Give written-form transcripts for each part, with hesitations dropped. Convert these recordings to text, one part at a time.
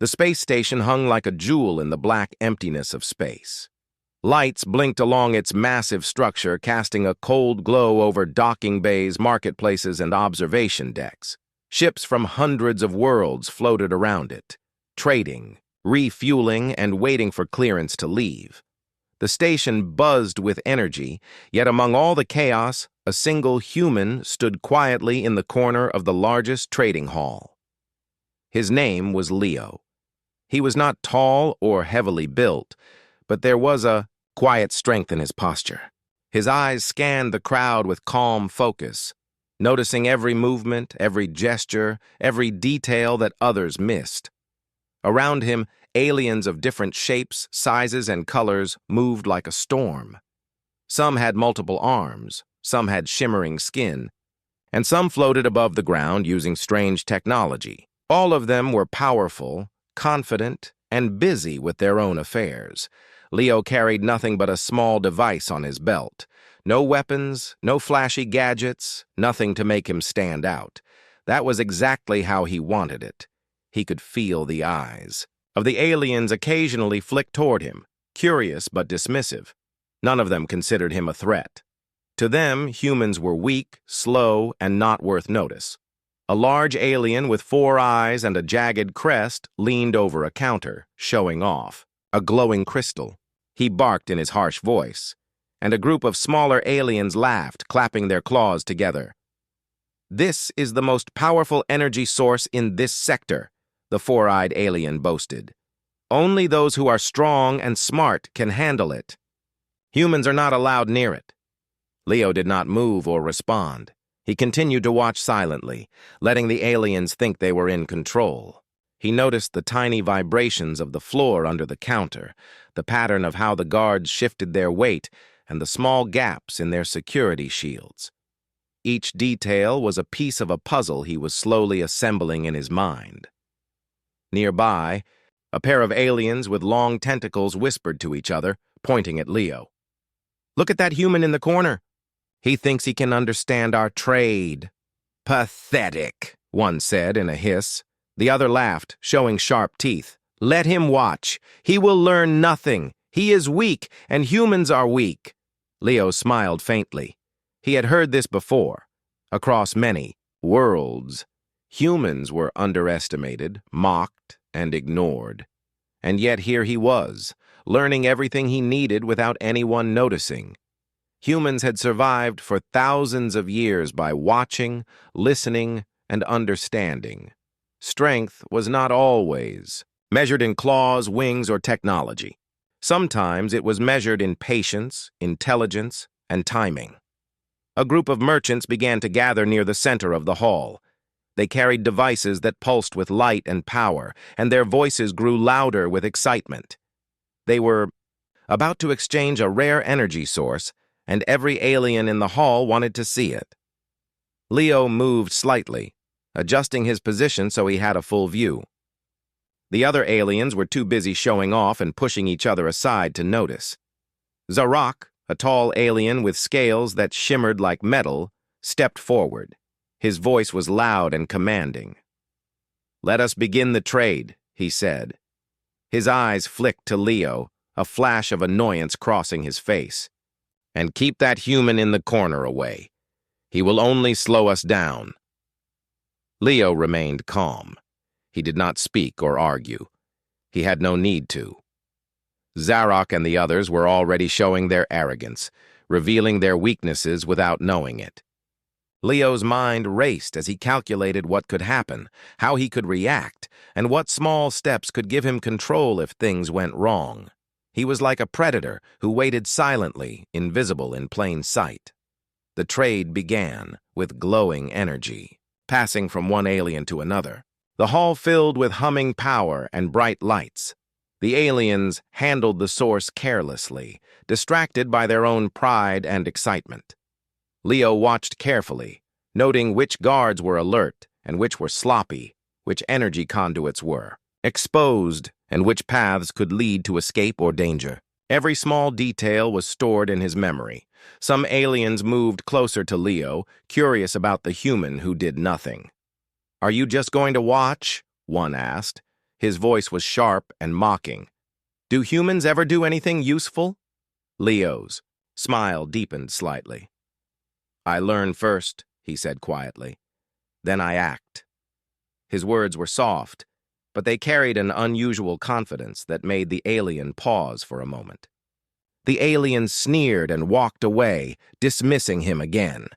The space station hung like a jewel in the black emptiness of space. Lights blinked along its massive structure, casting a cold glow over docking bays, marketplaces, and observation decks. Ships from hundreds of worlds floated around it, trading, refueling, and waiting for clearance to leave. The station buzzed with energy, yet among all the chaos, a single human stood quietly in the corner of the largest trading hall. His name was Leo. He was not tall or heavily built, but there was a quiet strength in his posture. His eyes scanned the crowd with calm focus, noticing every movement, every gesture, every detail that others missed. Around him, aliens of different shapes, sizes, and colors moved like a storm. Some had multiple arms, some had shimmering skin, and some floated above the ground using strange technology. All of them were powerful, confident, and busy with their own affairs. Leo carried nothing but a small device on his belt. No weapons, no flashy gadgets, nothing to make him stand out. That was exactly how he wanted it. He could feel the eyes of the aliens occasionally flick toward him, curious but dismissive. None of them considered him a threat. To them, humans were weak, slow, and not worth notice. A large alien with 4 eyes and a jagged crest leaned over a counter, showing off a glowing crystal. He barked in his harsh voice, and a group of smaller aliens laughed, clapping their claws together. "This is the most powerful energy source in this sector," the 4-eyed alien boasted. "Only those who are strong and smart can handle it. Humans are not allowed near it." Leo did not move or respond. He continued to watch silently, letting the aliens think they were in control. He noticed the tiny vibrations of the floor under the counter, the pattern of how the guards shifted their weight, and the small gaps in their security shields. Each detail was a piece of a puzzle he was slowly assembling in his mind. Nearby, a pair of aliens with long tentacles whispered to each other, pointing at Leo. "Look at that human in the corner. He thinks he can understand our trade." "Pathetic," one said in a hiss. The other laughed, showing sharp teeth. "Let him watch. He will learn nothing. He is weak, and humans are weak." Leo smiled faintly. He had heard this before. Across many worlds, humans were underestimated, mocked, and ignored. And yet here he was, learning everything he needed without anyone noticing. Humans had survived for thousands of years by watching, listening, and understanding. Strength was not always measured in claws, wings, or technology. Sometimes it was measured in patience, intelligence, and timing. A group of merchants began to gather near the center of the hall. They carried devices that pulsed with light and power, and their voices grew louder with excitement. They were about to exchange a rare energy source, and every alien in the hall wanted to see it. Leo moved slightly, adjusting his position so he had a full view. The other aliens were too busy showing off and pushing each other aside to notice. Zarok, a tall alien with scales that shimmered like metal, stepped forward. His voice was loud and commanding. "Let us begin the trade," he said. His eyes flicked to Leo, a flash of annoyance crossing his face. "And keep that human in the corner away. He will only slow us down." Leo remained calm. He did not speak or argue. He had no need to. Zarok and the others were already showing their arrogance, revealing their weaknesses without knowing it. Leo's mind raced as he calculated what could happen, how he could react, and what small steps could give him control if things went wrong. He was like a predator who waited silently, invisible in plain sight. The trade began with glowing energy, passing from one alien to another. The hall filled with humming power and bright lights. The aliens handled the source carelessly, distracted by their own pride and excitement. Leo watched carefully, noting which guards were alert and which were sloppy, which energy conduits were exposed, and which paths could lead to escape or danger. Every small detail was stored in his memory. Some aliens moved closer to Leo, curious about the human who did nothing. "Are you just going to watch?" one asked. His voice was sharp and mocking. "Do humans ever do anything useful?" Leo's smile deepened slightly. "I learn first," he said quietly. "Then I act." His words were soft, but they carried an unusual confidence that made the alien pause for a moment. The alien sneered and walked away, dismissing him again.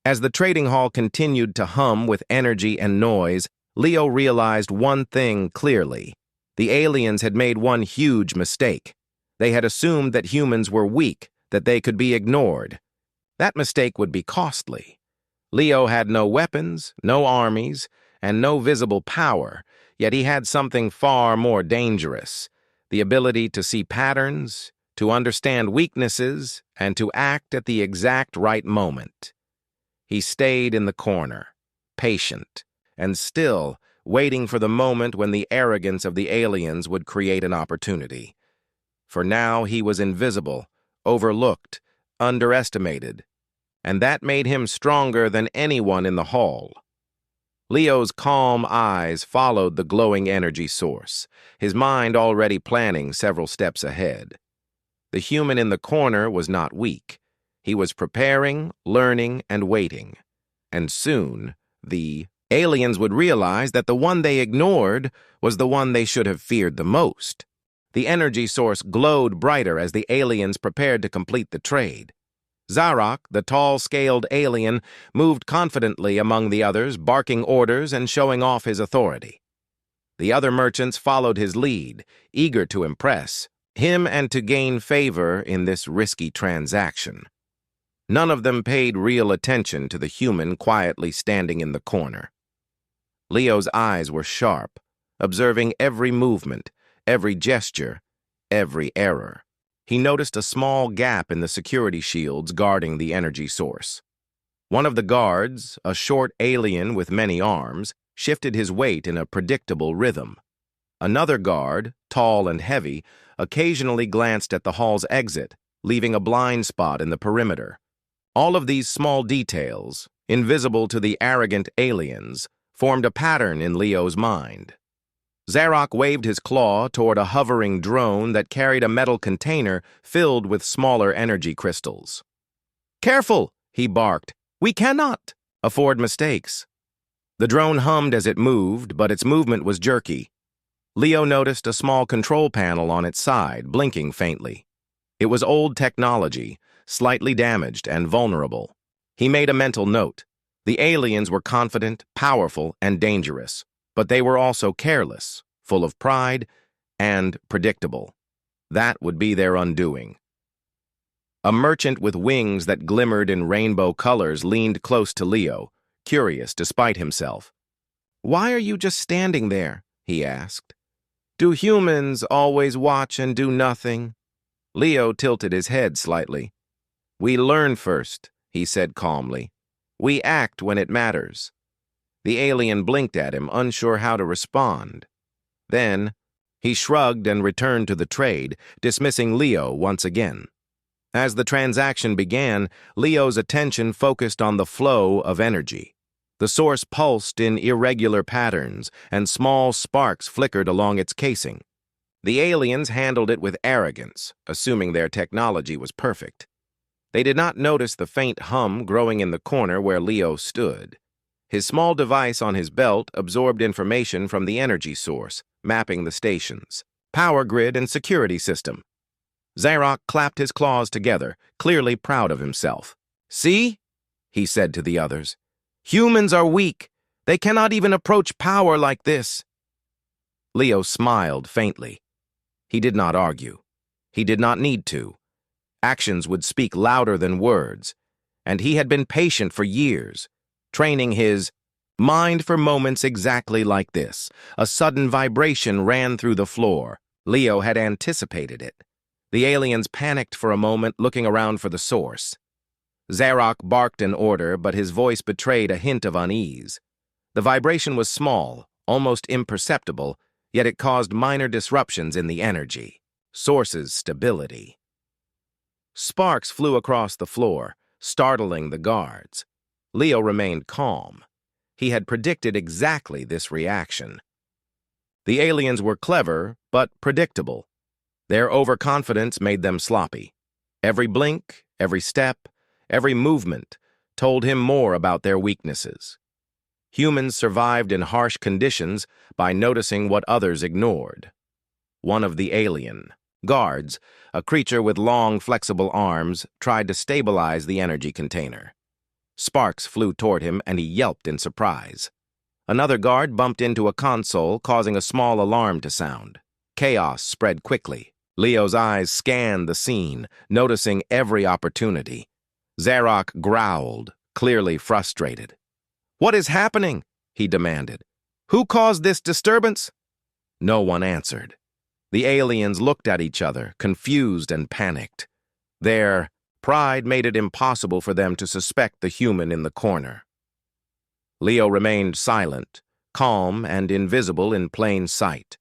As the trading hall continued to hum with energy and noise, Leo realized one thing clearly. The aliens had made one huge mistake. They had assumed that humans were weak, that they could be ignored. That mistake would be costly. Leo had no weapons, no armies, and no visible power, yet he had something far more dangerous: the ability to see patterns, to understand weaknesses, and to act at the exact right moment. He stayed in the corner, patient, and still waiting for the moment when the arrogance of the aliens would create an opportunity. For now he was invisible, overlooked, underestimated, and that made him stronger than anyone in the hall. Leo's calm eyes followed the glowing energy source, his mind already planning several steps ahead. The human in the corner was not weak. He was preparing, learning, and waiting. And soon, the aliens would realize that the one they ignored was the one they should have feared the most. The energy source glowed brighter as the aliens prepared to complete the trade. Zarok, the tall-scaled alien, moved confidently among the others, barking orders and showing off his authority. The other merchants followed his lead, eager to impress him and to gain favor in this risky transaction. None of them paid real attention to the human quietly standing in the corner. Leo's eyes were sharp, observing every movement, every gesture, every error. He noticed a small gap in the security shields guarding the energy source. One of the guards, a short alien with many arms, shifted his weight in a predictable rhythm. Another guard, tall and heavy, occasionally glanced at the hall's exit, leaving a blind spot in the perimeter. All of these small details, invisible to the arrogant aliens, formed a pattern in Leo's mind. Zarok waved his claw toward a hovering drone that carried a metal container filled with smaller energy crystals. "Careful!" he barked. "We cannot afford mistakes." The drone hummed as it moved, but its movement was jerky. Leo noticed a small control panel on its side, blinking faintly. It was old technology, slightly damaged and vulnerable. He made a mental note. The aliens were confident, powerful, and dangerous, but they were also careless, full of pride, and predictable. That would be their undoing. A merchant with wings that glimmered in rainbow colors leaned close to Leo, curious despite himself. "Why are you just standing there?" he asked. "Do humans always watch and do nothing?" Leo tilted his head slightly. "We learn first," he said calmly. "We act when it matters." The alien blinked at him, unsure how to respond. Then, he shrugged and returned to the trade, dismissing Leo once again. As the transaction began, Leo's attention focused on the flow of energy. The source pulsed in irregular patterns, and small sparks flickered along its casing. The aliens handled it with arrogance, assuming their technology was perfect. They did not notice the faint hum growing in the corner where Leo stood. His small device on his belt absorbed information from the energy source, mapping the stations, power grid, and security system. Zarok clapped his claws together, clearly proud of himself. "See?" he said to the others. "Humans are weak. They cannot even approach power like this." Leo smiled faintly. He did not argue. He did not need to. Actions would speak louder than words, and he had been patient for years, training his mind for moments exactly like this. A sudden vibration ran through the floor. Leo had anticipated it. The aliens panicked for a moment, looking around for the source. Zarok barked an order, but his voice betrayed a hint of unease. The vibration was small, almost imperceptible, yet it caused minor disruptions in the energy. Source's stability. Sparks flew across the floor, startling the guards. Leo remained calm. He had predicted exactly this reaction. The aliens were clever, but predictable. Their overconfidence made them sloppy. Every blink, every step, every movement told him more about their weaknesses. Humans survived in harsh conditions by noticing what others ignored. One of the alien guards, a creature with long, flexible arms, tried to stabilize the energy container. Sparks flew toward him, and he yelped in surprise. Another guard bumped into a console, causing a small alarm to sound. Chaos spread quickly. Leo's eyes scanned the scene, noticing every opportunity. Zarok growled, clearly frustrated. "What is happening?" he demanded. "Who caused this disturbance?" No one answered. The aliens looked at each other, confused and panicked. Their pride made it impossible for them to suspect the human in the corner. Leo remained silent, calm and invisible in plain sight.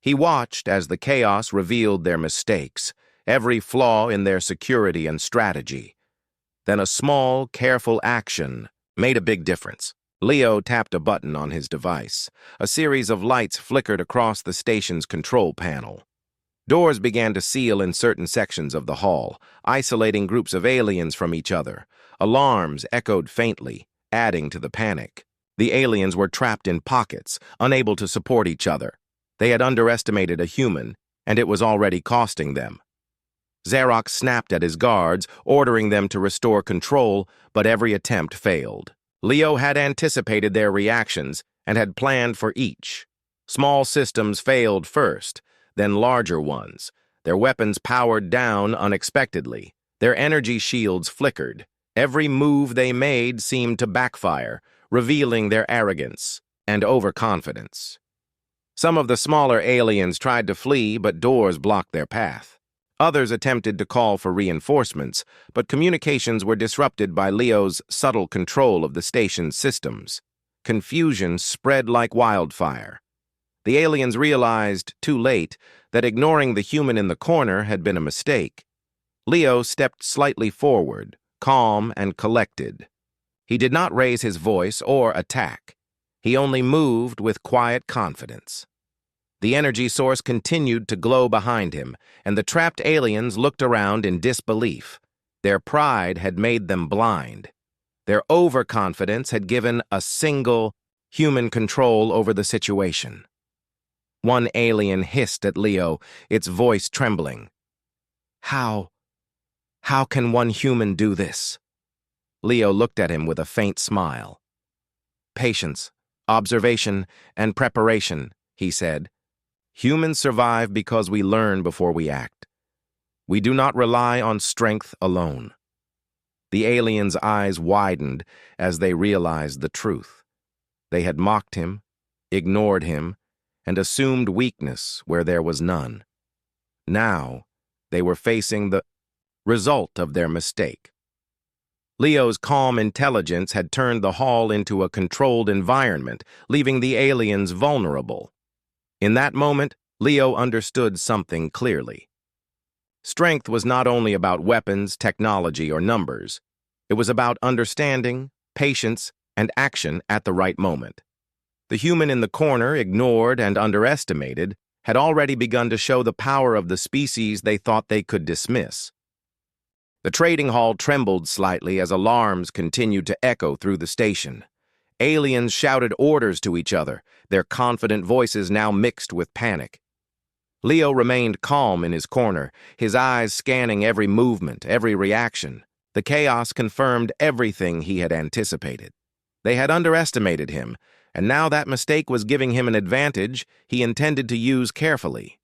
He watched as the chaos revealed their mistakes, every flaw in their security and strategy. Then a small, careful action made a big difference. Leo tapped a button on his device. A series of lights flickered across the station's control panel. Doors began to seal in certain sections of the hall, isolating groups of aliens from each other. Alarms echoed faintly, adding to the panic. The aliens were trapped in pockets, unable to support each other. They had underestimated a human, and it was already costing them. Zarok snapped at his guards, ordering them to restore control, but every attempt failed. Leo had anticipated their reactions and had planned for each. Small systems failed first, then larger ones. Their weapons powered down unexpectedly. Their energy shields flickered. Every move they made seemed to backfire, revealing their arrogance and overconfidence. Some of the smaller aliens tried to flee, but doors blocked their path. Others attempted to call for reinforcements, but communications were disrupted by Leo's subtle control of the station's systems. Confusion spread like wildfire. The aliens realized, too late, that ignoring the human in the corner had been a mistake. Leo stepped slightly forward, calm and collected. He did not raise his voice or attack. He only moved with quiet confidence. The energy source continued to glow behind him, and the trapped aliens looked around in disbelief. Their pride had made them blind. Their overconfidence had given a single human control over the situation. One alien hissed at Leo, its voice trembling. How can one human do this?" Leo looked at him with a faint smile. "Patience, observation, and preparation," he said. "Humans survive because we learn before we act. We do not rely on strength alone." The aliens' eyes widened as they realized the truth. They had mocked him, ignored him, and assumed weakness where there was none. Now, they were facing the result of their mistake. Leo's calm intelligence had turned the hall into a controlled environment, leaving the aliens vulnerable. In that moment, Leo understood something clearly. Strength was not only about weapons, technology, or numbers. It was about understanding, patience, and action at the right moment. The human in the corner, ignored and underestimated, had already begun to show the power of the species they thought they could dismiss. The trading hall trembled slightly as alarms continued to echo through the station. Aliens shouted orders to each other, their confident voices now mixed with panic. Leo remained calm in his corner, his eyes scanning every movement, every reaction. The chaos confirmed everything he had anticipated. They had underestimated him, and now that mistake was giving him an advantage he intended to use carefully.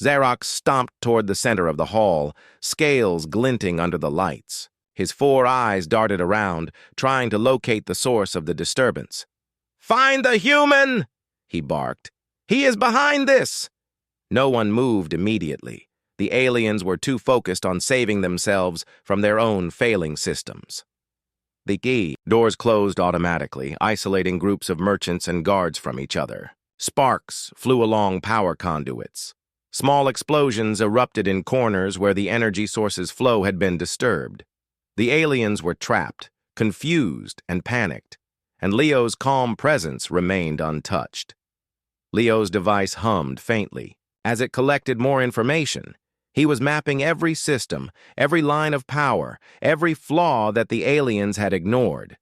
Zarok stomped toward the center of the hall, scales glinting under the lights. His 4 eyes darted around, trying to locate the source of the disturbance. "Find the human!" he barked. "He is behind this!" No one moved immediately. The aliens were too focused on saving themselves from their own failing systems. The key doors closed automatically, isolating groups of merchants and guards from each other. Sparks flew along power conduits. Small explosions erupted in corners where the energy source's flow had been disturbed. The aliens were trapped, confused, and panicked, and Leo's calm presence remained untouched. Leo's device hummed faintly. As it collected more information, he was mapping every system, every line of power, every flaw that the aliens had ignored.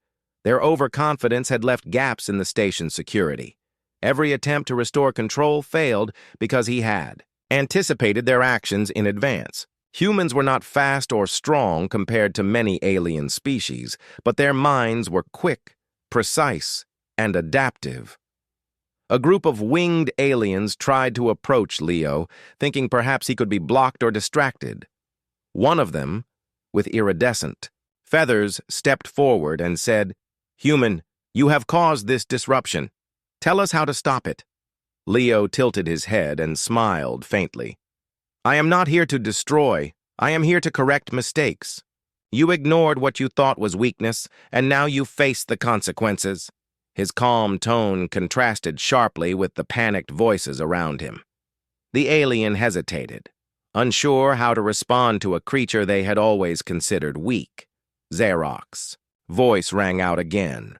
Their overconfidence had left gaps in the station's security. Every attempt to restore control failed because he had anticipated their actions in advance. Humans were not fast or strong compared to many alien species, but their minds were quick, precise, and adaptive. A group of winged aliens tried to approach Leo, thinking perhaps he could be blocked or distracted. One of them, with iridescent feathers, stepped forward and said, "Human, you have caused this disruption. Tell us how to stop it." Leo tilted his head and smiled faintly. "I am not here to destroy. I am here to correct mistakes. You ignored what you thought was weakness, and now you face the consequences." His calm tone contrasted sharply with the panicked voices around him. The alien hesitated, unsure how to respond to a creature they had always considered weak. Xerox's voice rang out again.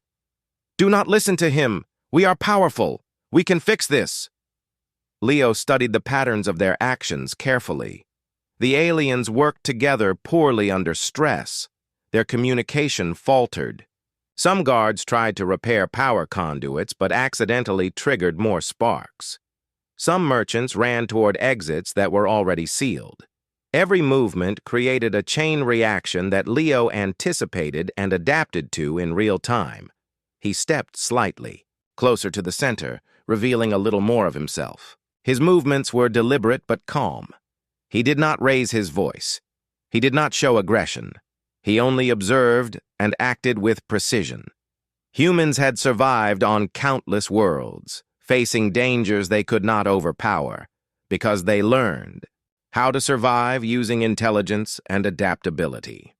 "Do not listen to him. We are powerful. We can fix this." Leo studied the patterns of their actions carefully. The aliens worked together poorly under stress. Their communication faltered. Some guards tried to repair power conduits but accidentally triggered more sparks. Some merchants ran toward exits that were already sealed. Every movement created a chain reaction that Leo anticipated and adapted to in real time. He stepped slightly, closer to the center, revealing a little more of himself. His movements were deliberate but calm. He did not raise his voice. He did not show aggression. He only observed and acted with precision. Humans had survived on countless worlds, facing dangers they could not overpower, because they learned how to survive using intelligence and adaptability.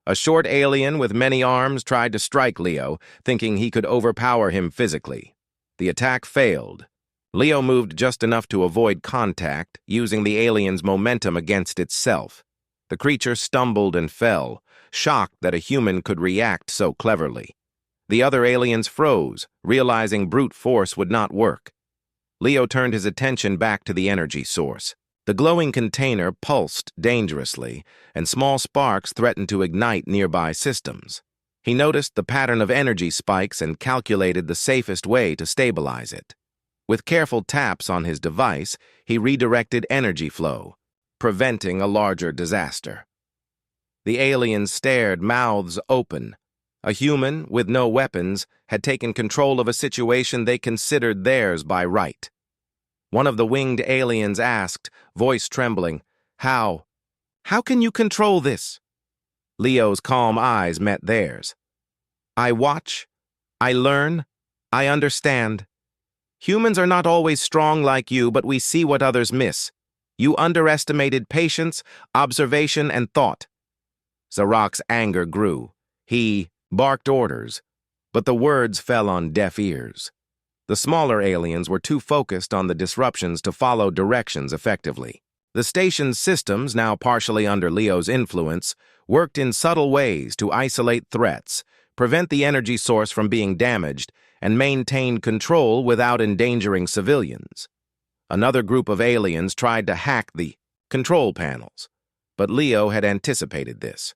A short alien with many arms tried to strike Leo, thinking he could overpower him physically. The attack failed. Leo moved just enough to avoid contact, using the alien's momentum against itself. The creature stumbled and fell, shocked that a human could react so cleverly. The other aliens froze, realizing brute force would not work. Leo turned his attention back to the energy source. The glowing container pulsed dangerously, and small sparks threatened to ignite nearby systems. He noticed the pattern of energy spikes and calculated the safest way to stabilize it. With careful taps on his device, he redirected energy flow, preventing a larger disaster. The aliens stared, mouths open. A human, with no weapons, had taken control of a situation they considered theirs by right. One of the winged aliens asked, voice trembling, "How? How can you control this?" Leo's calm eyes met theirs. "I watch, I learn, I understand. Humans are not always strong like you, but we see what others miss. You underestimated patience, observation, and thought." Zarok's anger grew. He barked orders, but the words fell on deaf ears. The smaller aliens were too focused on the disruptions to follow directions effectively. The station's systems, now partially under Leo's influence, worked in subtle ways to isolate threats, prevent the energy source from being damaged, and maintain control without endangering civilians. Another group of aliens tried to hack the control panels, but Leo had anticipated this.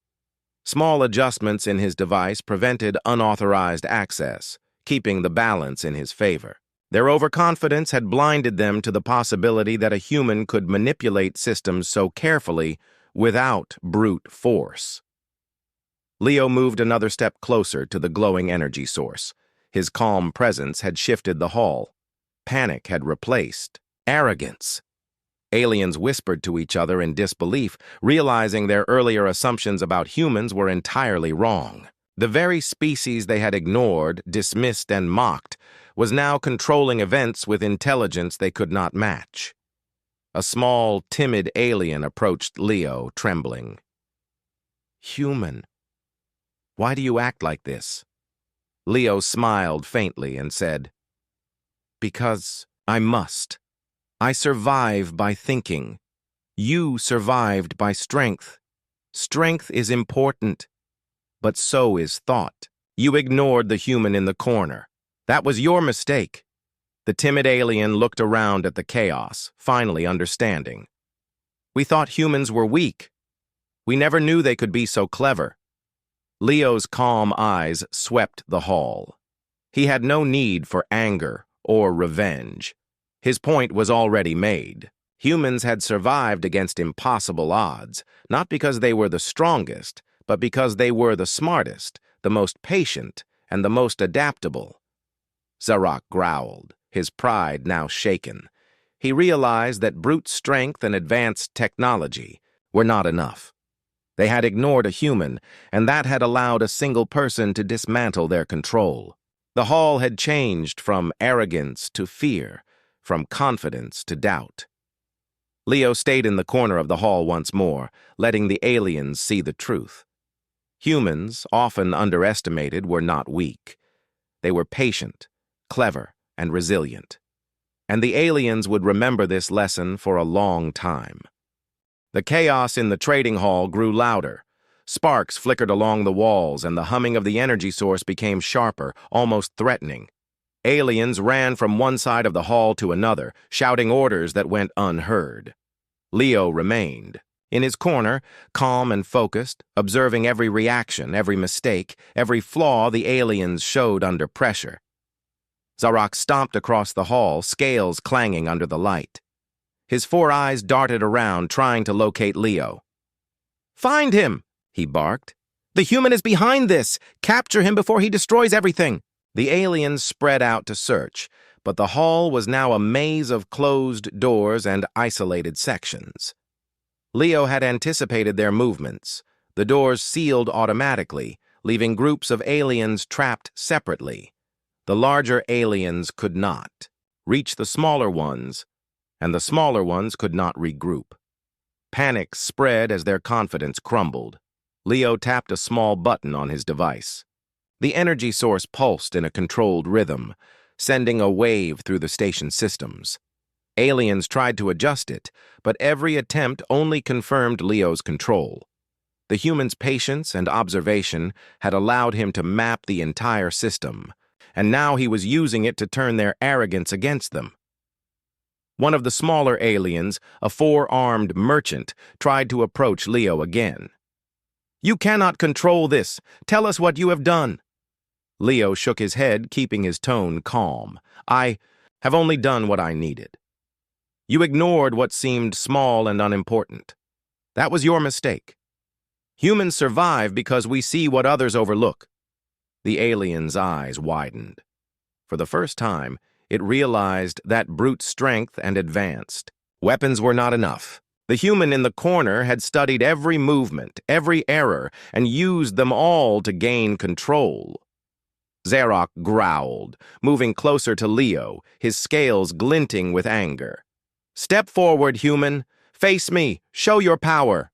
Small adjustments in his device prevented unauthorized access, keeping the balance in his favor. Their overconfidence had blinded them to the possibility that a human could manipulate systems so carefully without brute force. Leo moved another step closer to the glowing energy source. His calm presence had shifted the hall. Panic had replaced arrogance. Aliens whispered to each other in disbelief, realizing their earlier assumptions about humans were entirely wrong. The very species they had ignored, dismissed, and mocked was now controlling events with intelligence they could not match. A small, timid alien approached Leo, trembling. "Human, why do you act like this?" Leo smiled faintly and said, "Because I must. I survive by thinking. You survived by strength. Strength is important, but so is thought. You ignored the human in the corner. That was your mistake. The timid alien looked around at the chaos, finally understanding. We thought humans were weak. We never knew they could be so clever. Leo's calm eyes swept the hall. He had no need for anger or revenge. His point was already made. Humans had survived against impossible odds, not because they were the strongest, but because they were the smartest, the most patient, and the most adaptable. Zarak growled, his pride now shaken. He realized that brute strength and advanced technology were not enough. They had ignored a human, and that had allowed a single person to dismantle their control. The hall had changed from arrogance to fear, from confidence to doubt. Leo stayed in the corner of the hall once more, letting the aliens see the truth. Humans, often underestimated, were not weak. They were patient, clever, and resilient. And the aliens would remember this lesson for a long time. The chaos in the trading hall grew louder. Sparks flickered along the walls, and the humming of the energy source became sharper, almost threatening. Aliens ran from one side of the hall to another, shouting orders that went unheard. Leo remained. In his corner, calm and focused, observing every reaction, every mistake, every flaw the aliens showed under pressure. Zarak stomped across the hall, scales clanging under the light. His 4 eyes darted around, trying to locate Leo. "Find him!" he barked. "The human is behind this! Capture him before he destroys everything!" The aliens spread out to search, but the hall was now a maze of closed doors and isolated sections. Leo had anticipated their movements. The doors sealed automatically, leaving groups of aliens trapped separately. The larger aliens could not reach the smaller ones, and the smaller ones could not regroup. Panic spread as their confidence crumbled. Leo tapped a small button on his device. The energy source pulsed in a controlled rhythm, sending a wave through the station systems. Aliens tried to adjust it, but every attempt only confirmed Leo's control. The human's patience and observation had allowed him to map the entire system, and now he was using it to turn their arrogance against them. One of the smaller aliens, a 4-armed merchant, tried to approach Leo again. "You cannot control this. Tell us what you have done." Leo shook his head, keeping his tone calm. "I have only done what I needed. You ignored what seemed small and unimportant. That was your mistake. Humans survive because we see what others overlook." The alien's eyes widened. For the first time, it realized that brute strength and advanced weapons were not enough. The human in the corner had studied every movement, every error, and used them all to gain control. Zarak growled, moving closer to Leo, his scales glinting with anger. "Step forward, human. Face me. Show your power."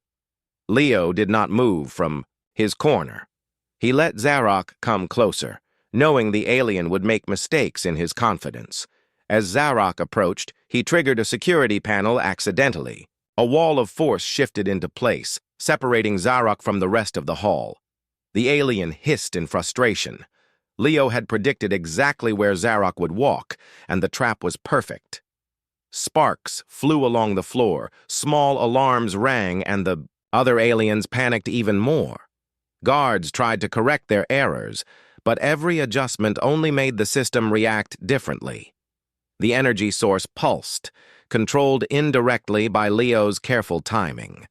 Leo did not move from his corner. He let Zarak come closer, knowing the alien would make mistakes in his confidence. As Zarak approached, he triggered a security panel accidentally. A wall of force shifted into place, separating Zarak from the rest of the hall. The alien hissed in frustration. Leo had predicted exactly where Zarak would walk, and the trap was perfect. Sparks flew along the floor, small alarms rang, and the other aliens panicked even more. Guards tried to correct their errors, but every adjustment only made the system react differently. The energy source pulsed, controlled indirectly by Leo's careful timing.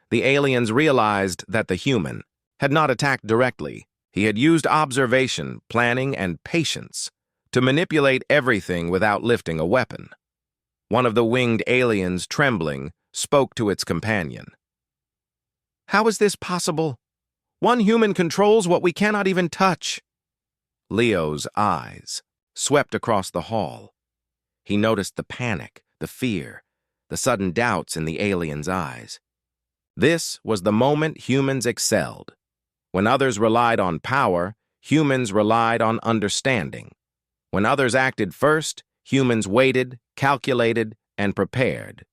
The aliens realized that the human had not attacked directly. He had used observation, planning, and patience to manipulate everything without lifting a weapon. One of the winged aliens, trembling, spoke to its companion. "How is this possible? One human controls what we cannot even touch." Leo's eyes swept across the hall. He noticed the panic, the fear, the sudden doubts in the alien's eyes. This was the moment humans excelled. When others relied on power, humans relied on understanding. When others acted first, humans waited, calculated, and prepared.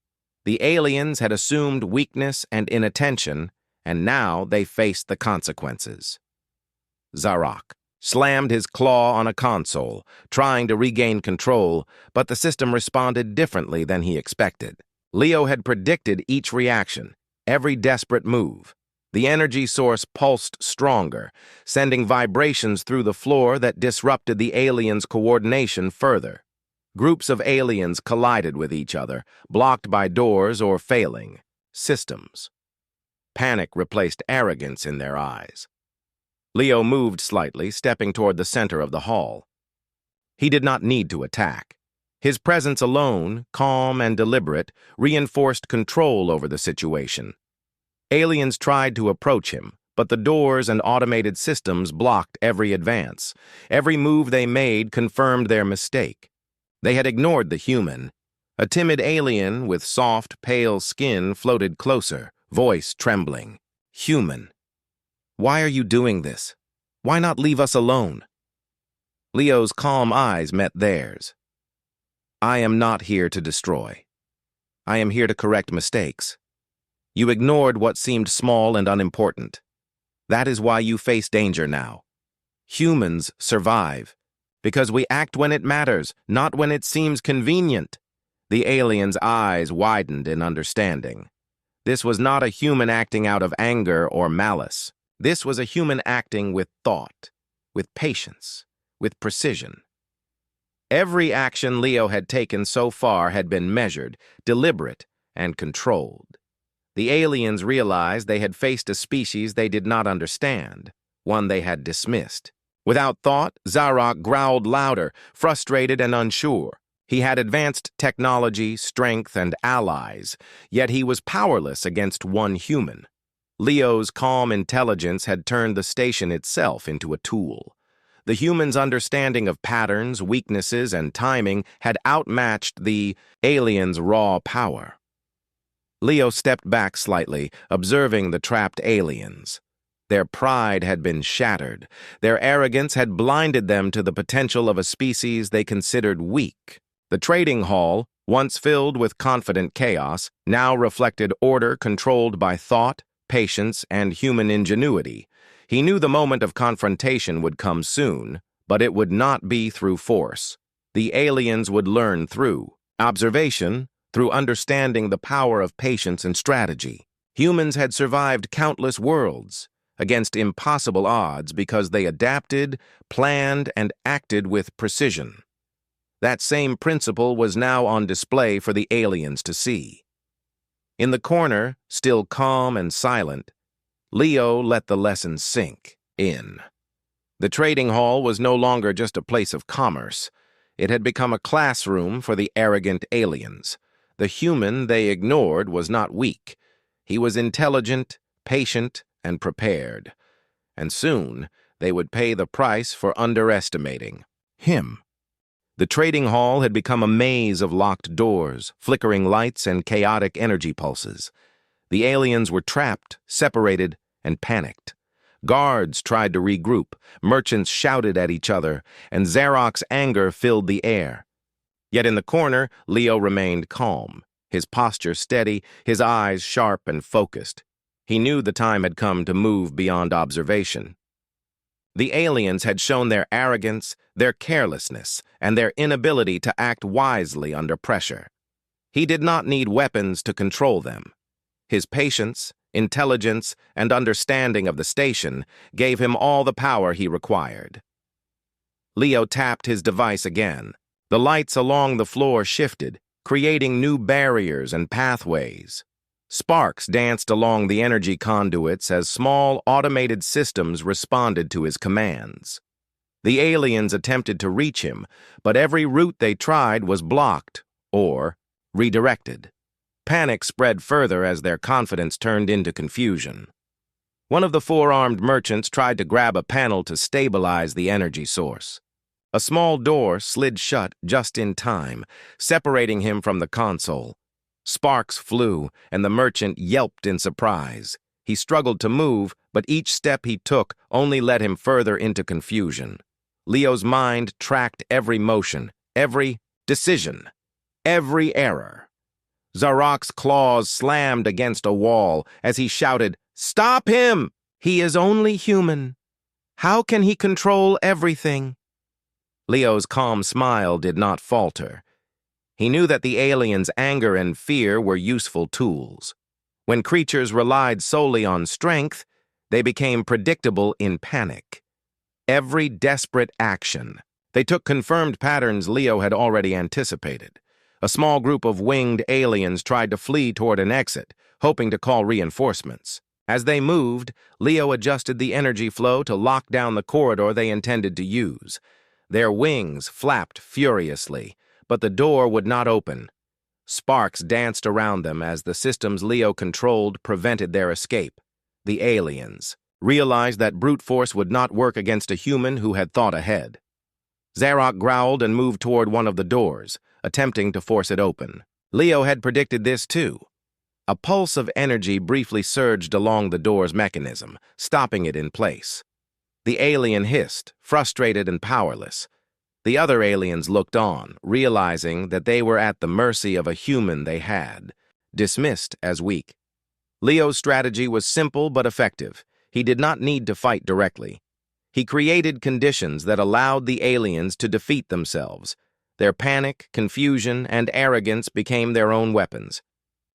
The aliens had assumed weakness and inattention, and now they faced the consequences. Zarak slammed his claw on a console, trying to regain control, but the system responded differently than he expected. Leo had predicted each reaction, every desperate move. The energy source pulsed stronger, sending vibrations through the floor that disrupted the aliens' coordination further. Groups of aliens collided with each other, blocked by doors or failing systems. Panic replaced arrogance in their eyes. Leo moved slightly, stepping toward the center of the hall. He did not need to attack. His presence alone, calm and deliberate, reinforced control over the situation. Aliens tried to approach him, but the doors and automated systems blocked every advance. Every move they made confirmed their mistake. They had ignored the human. A timid alien with soft, pale skin floated closer, voice trembling. Human. Why are you doing this? Why not leave us alone? Leo's calm eyes met theirs. I am not here to destroy. I am here to correct mistakes. You ignored what seemed small and unimportant. That is why you face danger now. Humans survive because we act when it matters, not when it seems convenient. The alien's eyes widened in understanding. This was not a human acting out of anger or malice. This was a human acting with thought, with patience, with precision. Every action Leo had taken so far had been measured, deliberate, and controlled. The aliens realized they had faced a species they did not understand, one they had dismissed. Without thought, Zarok growled louder, frustrated and unsure. He had advanced technology, strength, and allies, yet he was powerless against one human. Leo's calm intelligence had turned the station itself into a tool. The human's understanding of patterns, weaknesses, and timing had outmatched the alien's raw power. Leo stepped back slightly, observing the trapped aliens. Their pride had been shattered. Their arrogance had blinded them to the potential of a species they considered weak. The trading hall, once filled with confident chaos, now reflected order controlled by thought, patience, and human ingenuity. He knew the moment of confrontation would come soon, but it would not be through force. The aliens would learn through observation, through understanding the power of patience and strategy. Humans had survived countless worlds against impossible odds because they adapted, planned, and acted with precision. That same principle was now on display for the aliens to see. In the corner, still calm and silent, Leo let the lesson sink in. The trading hall was no longer just a place of commerce. It had become a classroom for the arrogant aliens. The human they ignored was not weak. He was intelligent, patient, and prepared. And soon, they would pay the price for underestimating him. The trading hall had become a maze of locked doors, flickering lights, and chaotic energy pulses. The aliens were trapped, separated, and panicked. Guards tried to regroup, merchants shouted at each other, and Zarok's anger filled the air. Yet in the corner, Leo remained calm, his posture steady, his eyes sharp and focused. He knew the time had come to move beyond observation. The aliens had shown their arrogance, their carelessness, and their inability to act wisely under pressure. He did not need weapons to control them. His patience, intelligence, and understanding of the station gave him all the power he required. Leo tapped his device again. The lights along the floor shifted, creating new barriers and pathways. Sparks danced along the energy conduits as small automated systems responded to his commands. The aliens attempted to reach him, but every route they tried was blocked or redirected. Panic spread further as their confidence turned into confusion. One of the four-armed merchants tried to grab a panel to stabilize the energy source. A small door slid shut just in time, separating him from the console. Sparks flew, and the merchant yelped in surprise. He struggled to move, but each step he took only led him further into confusion. Leo's mind tracked every motion, every decision, every error. Zarok's claws slammed against a wall as he shouted, "Stop him! He is only human." How can he control everything? Leo's calm smile did not falter. He knew that the aliens' anger and fear were useful tools. When creatures relied solely on strength, they became predictable in panic. Every desperate action. They took confirmed patterns Leo had already anticipated. A small group of winged aliens tried to flee toward an exit, hoping to call reinforcements. As they moved, Leo adjusted the energy flow to lock down the corridor they intended to use. Their wings flapped furiously, but the door would not open. Sparks danced around them as the systems Leo controlled prevented their escape. The aliens realized that brute force would not work against a human who had thought ahead. Zarok growled and moved toward one of the doors, attempting to force it open. Leo had predicted this too. A pulse of energy briefly surged along the door's mechanism, stopping it in place. The alien hissed, frustrated and powerless. The other aliens looked on, realizing that they were at the mercy of a human they had, dismissed as weak. Leo's strategy was simple but effective. He did not need to fight directly. He created conditions that allowed the aliens to defeat themselves. Their panic, confusion, and arrogance became their own weapons.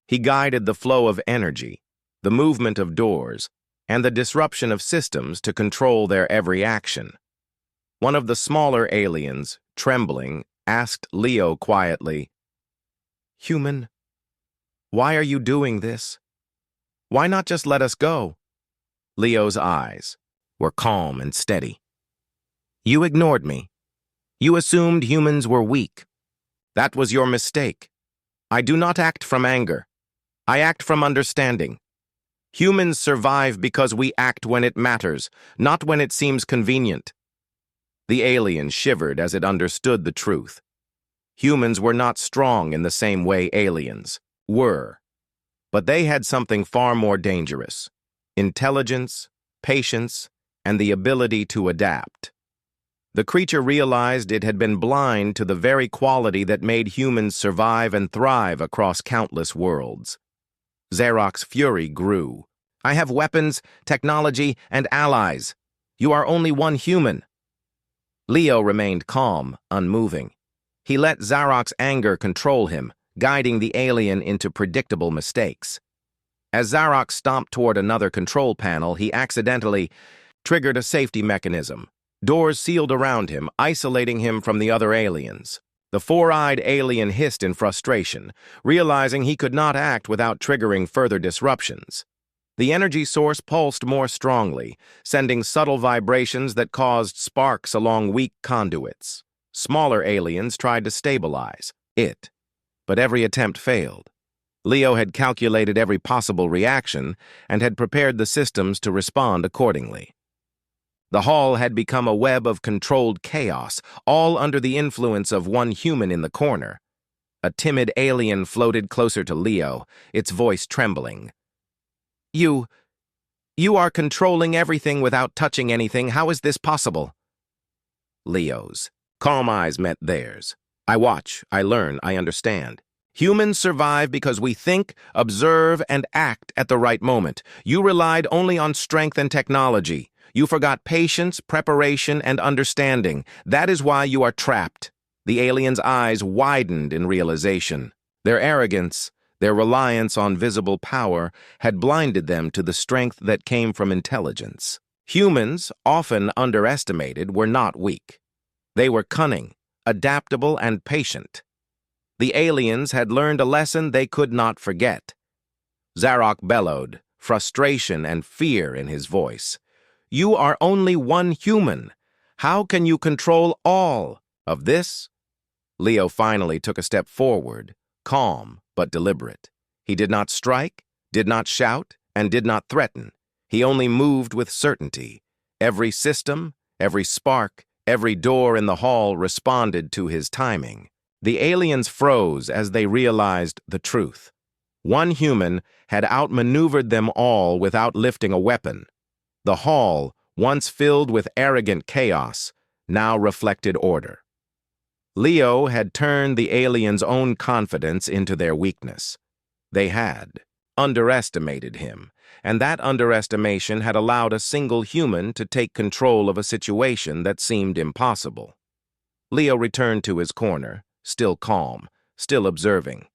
He guided the flow of energy, the movement of doors, and the disruption of systems to control their every action. One of the smaller aliens, trembling, asked Leo quietly, "Human, why are you doing this? Why not just let us go?" Leo's eyes were calm and steady. "You ignored me. You assumed humans were weak. That was your mistake. I do not act from anger. I act from understanding. Humans survive because we act when it matters, not when it seems convenient." The alien shivered as it understood the truth. Humans were not strong in the same way aliens were. But they had something far more dangerous: intelligence, patience, and the ability to adapt. The creature realized it had been blind to the very quality that made humans survive and thrive across countless worlds. Zarok's fury grew. "I have weapons, technology, and allies. You are only one human." Leo remained calm, unmoving. He let Zarok's anger control him, guiding the alien into predictable mistakes. As Zarok stomped toward another control panel, he accidentally triggered a safety mechanism. Doors sealed around him, isolating him from the other aliens. The four-eyed alien hissed in frustration, realizing he could not act without triggering further disruptions. The energy source pulsed more strongly, sending subtle vibrations that caused sparks along weak conduits. Smaller aliens tried to stabilize it, but every attempt failed. Leo had calculated every possible reaction and had prepared the systems to respond accordingly. The hall had become a web of controlled chaos, all under the influence of one human in the corner. A timid alien floated closer to Leo, its voice trembling. You are controlling everything without touching anything. How is this possible?" Leo's calm eyes met theirs. "I watch, I learn, I understand. Humans survive because we think, observe, and act at the right moment. You relied only on strength and technology. You forgot patience, preparation, and understanding. That is why you are trapped." The alien's eyes widened in realization. Their arrogance, their reliance on visible power, had blinded them to the strength that came from intelligence. Humans, often underestimated, were not weak. They were cunning, adaptable, and patient. The aliens had learned a lesson they could not forget. Zarok bellowed, frustration and fear in his voice. "You are only one human. How can you control all of this?" Leo finally took a step forward, calm but deliberate. He did not strike, did not shout, and did not threaten. He only moved with certainty. Every system, every spark, every door in the hall responded to his timing. The aliens froze as they realized the truth. One human had outmaneuvered them all without lifting a weapon. The hall, once filled with arrogant chaos, now reflected order. Leo had turned the aliens' own confidence into their weakness. They had underestimated him, and that underestimation had allowed a single human to take control of a situation that seemed impossible. Leo returned to his corner, still calm, still observing.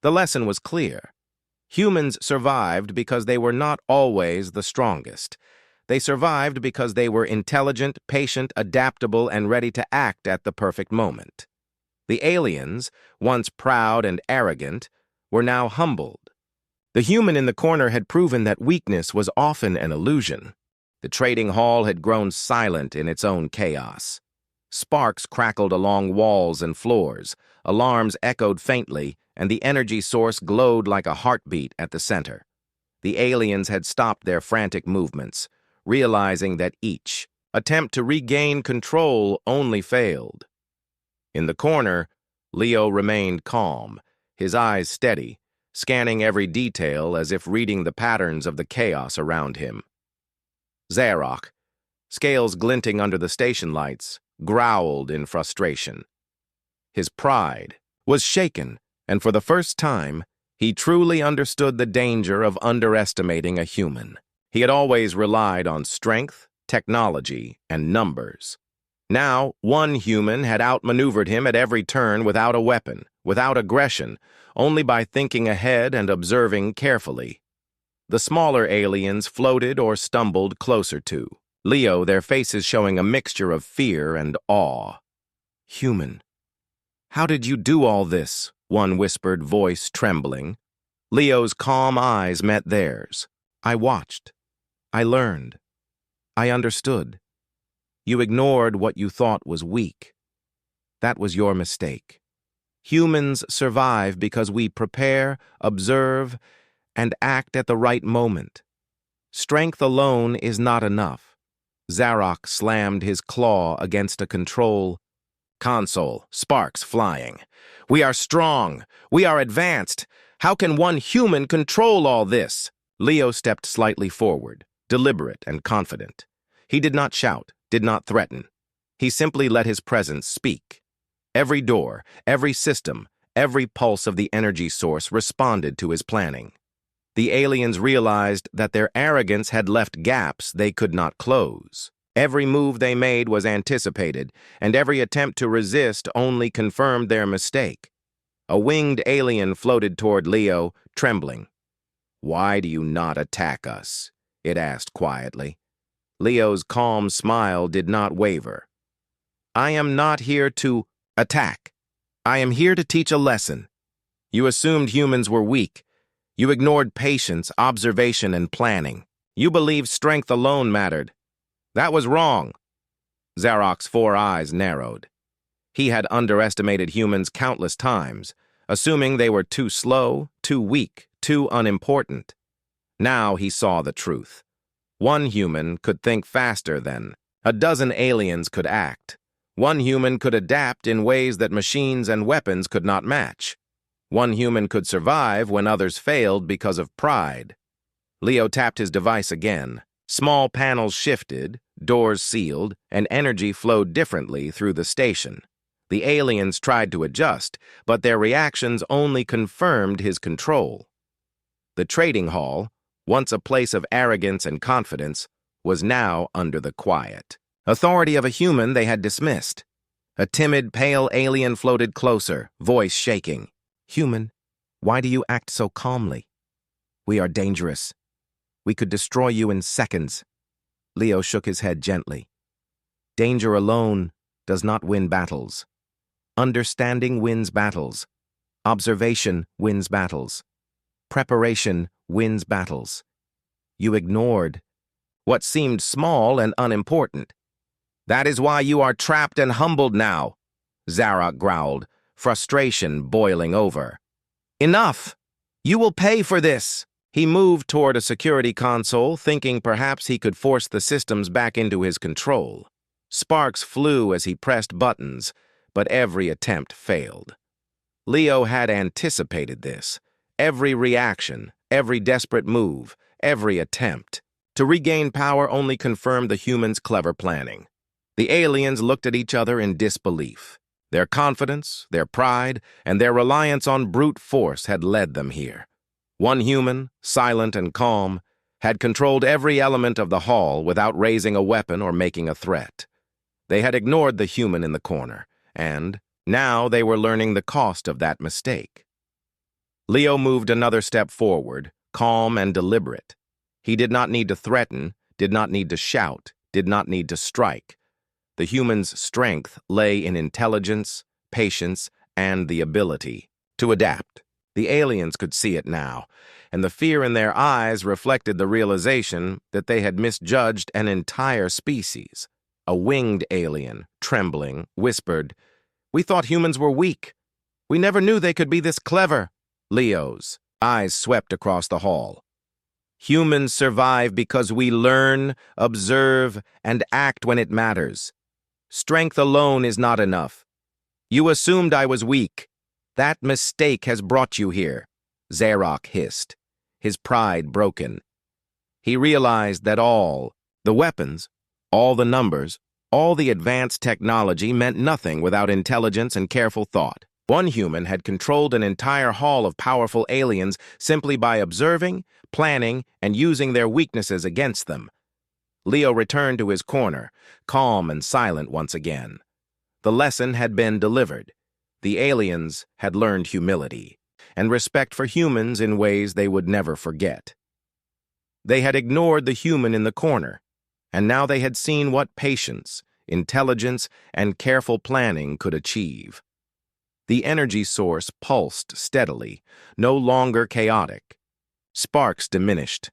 The lesson was clear. Humans survived because they were not always the strongest. They survived because they were intelligent, patient, adaptable, and ready to act at the perfect moment. The aliens, once proud and arrogant, were now humbled. The human in the corner had proven that weakness was often an illusion. The trading hall had grown silent in its own chaos. Sparks crackled along walls and floors, alarms echoed faintly, and the energy source glowed like a heartbeat at the center. The aliens had stopped their frantic movements, realizing that each attempt to regain control only failed. In the corner, Leo remained calm, his eyes steady, scanning every detail as if reading the patterns of the chaos around him. Zarok, scales glinting under the station lights, growled in frustration. His pride was shaken, and for the first time, he truly understood the danger of underestimating a human. He had always relied on strength, technology, and numbers. Now, one human had outmaneuvered him at every turn without a weapon, without aggression, only by thinking ahead and observing carefully. The smaller aliens floated or stumbled closer to Leo, their faces showing a mixture of fear and awe. "Human, how did you do all this?" one whispered, voice trembling. Leo's calm eyes met theirs. "I watched. I learned. I understood. You ignored what you thought was weak. That was your mistake. Humans survive because we prepare, observe, and act at the right moment. Strength alone is not enough." Zarok slammed his claw against a control console, sparks flying. "We are strong. We are advanced. How can one human control all this?" Leo stepped slightly forward, deliberate and confident. He did not shout, did not threaten. He simply let his presence speak. Every door, every system, every pulse of the energy source responded to his planning. The aliens realized that their arrogance had left gaps they could not close. Every move they made was anticipated, and every attempt to resist only confirmed their mistake. A winged alien floated toward Leo, trembling. "Why do you not attack us?" it asked quietly. Leo's calm smile did not waver. "I am not here to attack. I am here to teach a lesson. You assumed humans were weak. You ignored patience, observation, and planning. You believed strength alone mattered. That was wrong." Zarok's 4 eyes narrowed. He had underestimated humans countless times, assuming they were too slow, too weak, too unimportant. Now he saw the truth. One human could think faster than a dozen aliens could act. One human could adapt in ways that machines and weapons could not match. One human could survive when others failed because of pride. Leo tapped his device again. Small panels shifted, doors sealed, and energy flowed differently through the station. The aliens tried to adjust, but their reactions only confirmed his control. The trading hall, once a place of arrogance and confidence, was now under the quiet authority of a human they had dismissed. A timid, pale alien floated closer, voice shaking. "Human, why do you act so calmly? We are dangerous. We could destroy you in seconds." Leo shook his head gently. "Danger alone does not win battles. Understanding wins battles. Observation wins battles. Preparation wins battles. You ignored what seemed small and unimportant. That is why you are trapped and humbled now," Zarok growled, frustration boiling over. "Enough! You will pay for this!" He moved toward a security console, thinking perhaps he could force the systems back into his control. Sparks flew as he pressed buttons, but every attempt failed. Leo had anticipated this. Every reaction, every desperate move, every attempt to regain power only confirmed the humans' clever planning. The aliens looked at each other in disbelief. Their confidence, their pride, and their reliance on brute force had led them here. One human, silent and calm, had controlled every element of the hall without raising a weapon or making a threat. They had ignored the human in the corner, and now they were learning the cost of that mistake. Leo moved another step forward, calm and deliberate. He did not need to threaten, did not need to shout, did not need to strike. The human's strength lay in intelligence, patience, and the ability to adapt. The aliens could see it now, and the fear in their eyes reflected the realization that they had misjudged an entire species. A winged alien, trembling, whispered, "We thought humans were weak. We never knew they could be this clever." Leo's eyes swept across the hall. "Humans survive because we learn, observe, and act when it matters. Strength alone is not enough. You assumed I was weak. That mistake has brought you here," Zarok hissed, his pride broken. He realized that all the weapons, all the numbers, all the advanced technology meant nothing without intelligence and careful thought. One human had controlled an entire hall of powerful aliens simply by observing, planning, and using their weaknesses against them. Leo returned to his corner, calm and silent once again. The lesson had been delivered. The aliens had learned humility and respect for humans in ways they would never forget. They had ignored the human in the corner, and now they had seen what patience, intelligence, and careful planning could achieve. The energy source pulsed steadily, no longer chaotic. Sparks diminished.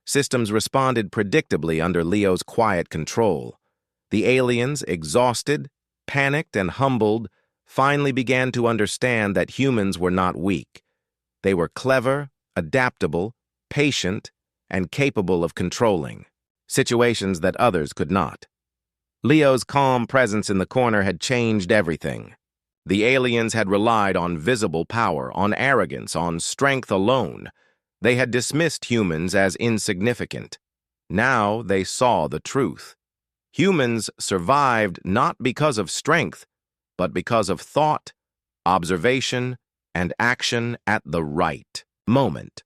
Systems responded predictably under Leo's quiet control. The aliens, exhausted, panicked, and humbled, finally began to understand that humans were not weak. They were clever, adaptable, patient, and capable of controlling situations that others could not. Leo's calm presence in the corner had changed everything. The aliens had relied on visible power, on arrogance, on strength alone. They had dismissed humans as insignificant. Now they saw the truth. Humans survived not because of strength, but because of thought, observation, and action at the right moment.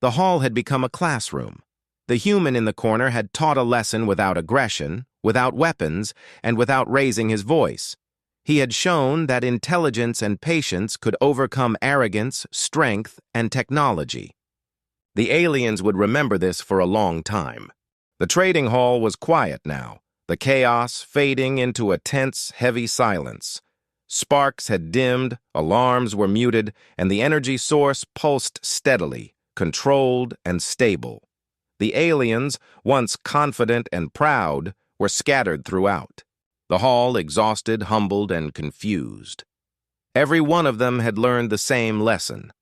The hall had become a classroom. The human in the corner had taught a lesson without aggression, without weapons, and without raising his voice. He had shown that intelligence and patience could overcome arrogance, strength, and technology. The aliens would remember this for a long time. The trading hall was quiet now, the chaos fading into a tense, heavy silence. Sparks had dimmed, alarms were muted, and the energy source pulsed steadily, controlled and stable. The aliens, once confident and proud, were scattered throughout. The hall exhausted, humbled, and confused. Every one of them had learned the same lesson.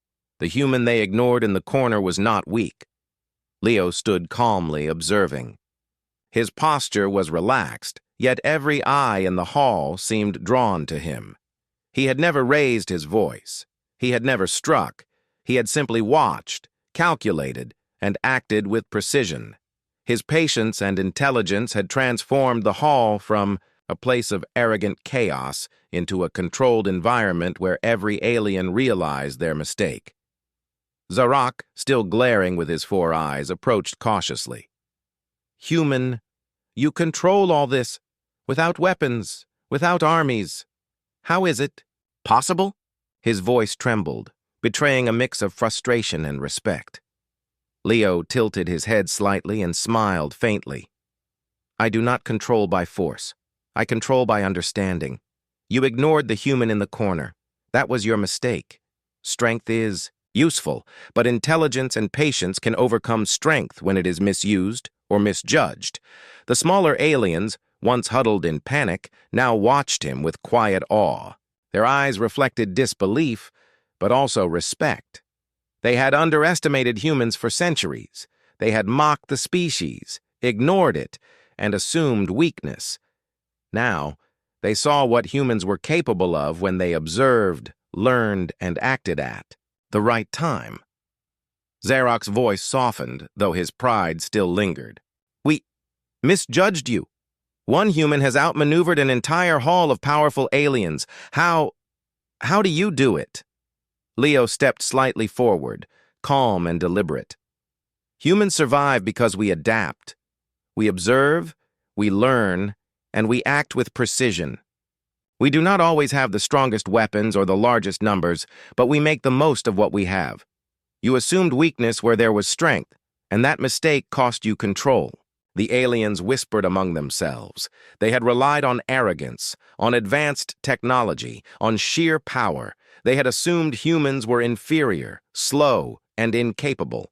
The human they ignored in the corner was not weak. Leo stood calmly observing. His posture was relaxed, yet every eye in the hall seemed drawn to him. He had never raised his voice. He had never struck. He had simply watched, calculated, and acted with precision. His patience and intelligence had transformed the hall from a place of arrogant chaos into a controlled environment where every alien realized their mistake. Zarok, still glaring with his 4 eyes, approached cautiously. "Human, you control all this, without weapons, without armies. How is it possible?" His voice trembled, betraying a mix of frustration and respect. Leo tilted his head slightly and smiled faintly. "I do not control by force. I control by understanding. You ignored the human in the corner. That was your mistake. Strength is useful, but intelligence and patience can overcome strength when it is misused or misjudged." The smaller aliens, once huddled in panic, now watched him with quiet awe. Their eyes reflected disbelief, but also respect. They had underestimated humans for centuries. They had mocked the species, ignored it, and assumed weakness. Now, they saw what humans were capable of when they observed, learned, and acted at the right time. Zarok's voice softened, though his pride still lingered. "We misjudged you. One human has outmaneuvered an entire hall of powerful aliens. How do you do it?" Leo stepped slightly forward, calm and deliberate. Humans survive because we adapt. We observe, we learn, and we act with precision. We do not always have the strongest weapons or the largest numbers, but we make the most of what we have. You assumed weakness where there was strength, and that mistake cost you control. The aliens whispered among themselves. They had relied on arrogance, on advanced technology, on sheer power. They had assumed humans were inferior, slow, and incapable.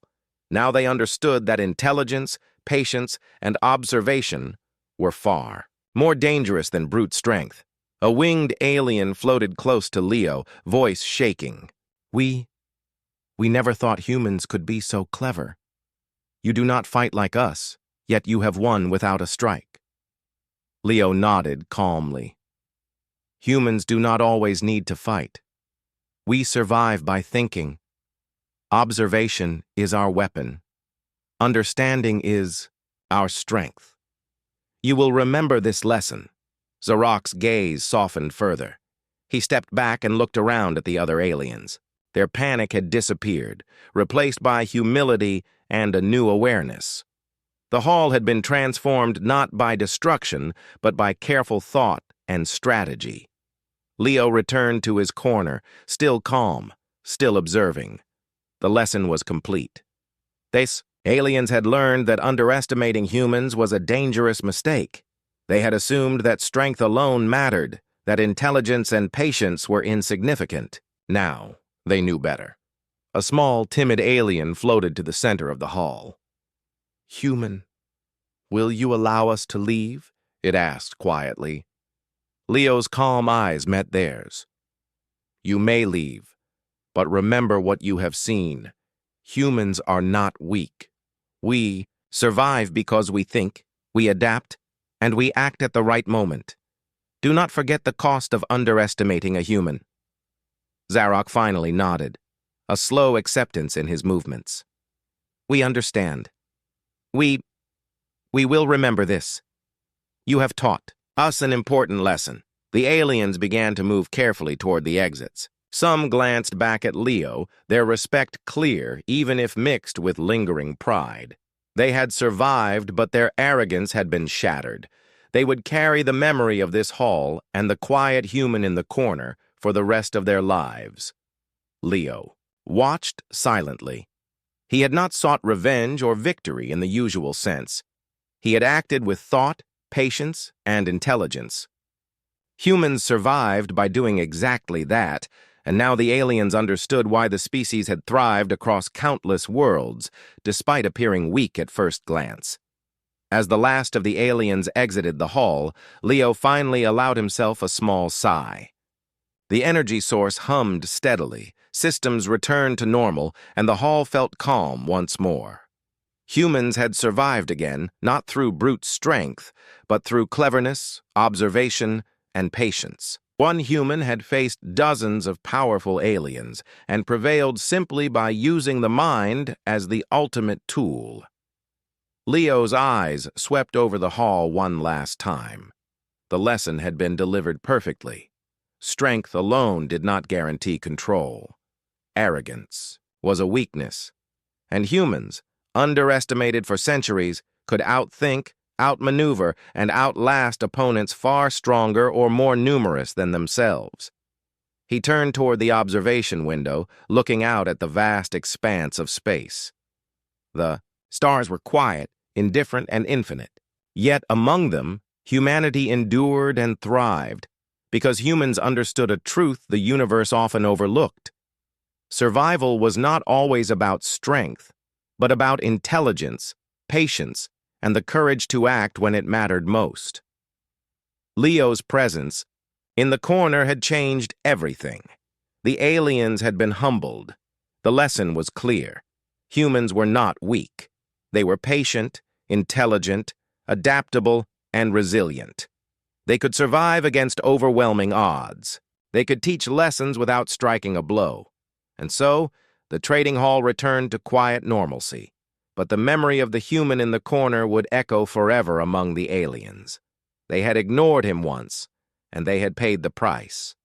Now they understood that intelligence, patience, and observation were far more dangerous than brute strength. A winged alien floated close to Leo, voice shaking. We never thought humans could be so clever. You do not fight like us, yet you have won without a strike. Leo nodded calmly. Humans do not always need to fight. We survive by thinking. Observation is our weapon. Understanding is our strength. You will remember this lesson. Zarok's gaze softened further. He stepped back and looked around at the other aliens. Their panic had disappeared, replaced by humility and a new awareness. The hall had been transformed not by destruction, but by careful thought and strategy. Leo returned to his corner, still calm, still observing. The lesson was complete. These aliens had learned that underestimating humans was a dangerous mistake. They had assumed that strength alone mattered, that intelligence and patience were insignificant. Now, they knew better. A small, timid alien floated to the center of the hall. "Human, will you allow us to leave?" it asked quietly. Leo's calm eyes met theirs. "You may leave, but remember what you have seen. Humans are not weak. We survive because we think, we adapt, and we act at the right moment. Do not forget the cost of underestimating a human." Zarok finally nodded, a slow acceptance in his movements. "We understand. We will remember this. You have taught us an important lesson." The aliens began to move carefully toward the exits. Some glanced back at Leo, their respect clear, even if mixed with lingering pride. They had survived, but their arrogance had been shattered. They would carry the memory of this hall and the quiet human in the corner for the rest of their lives. Leo watched silently. He had not sought revenge or victory in the usual sense. He had acted with thought, patience, and intelligence. Humans survived by doing exactly that, and now the aliens understood why the species had thrived across countless worlds, despite appearing weak at first glance. As the last of the aliens exited the hall, Leo finally allowed himself a small sigh. The energy source hummed steadily, systems returned to normal, and the hall felt calm once more. Humans had survived again, not through brute strength, but through cleverness, observation, and patience. One human had faced dozens of powerful aliens and prevailed simply by using the mind as the ultimate tool. Leo's eyes swept over the hall one last time. The lesson had been delivered perfectly. Strength alone did not guarantee control. Arrogance was a weakness, and humans, underestimated for centuries, could outthink, outmaneuver, and outlast opponents far stronger or more numerous than themselves. He turned toward the observation window, looking out at the vast expanse of space. The stars were quiet, indifferent, and infinite. Yet among them, humanity endured and thrived, because humans understood a truth the universe often overlooked. Survival was not always about strength, but about intelligence, patience, and the courage to act when it mattered most. Leo's presence in the corner had changed everything. The aliens had been humbled. The lesson was clear. Humans were not weak. They were patient, intelligent, adaptable, and resilient. They could survive against overwhelming odds. They could teach lessons without striking a blow. And so, the trading hall returned to quiet normalcy. But the memory of the human in the corner would echo forever among the aliens. They had ignored him once, and they had paid the price.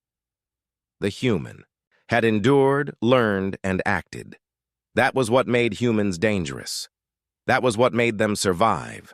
The human. had endured, learned, and acted. That was what made humans dangerous. That was what made them survive.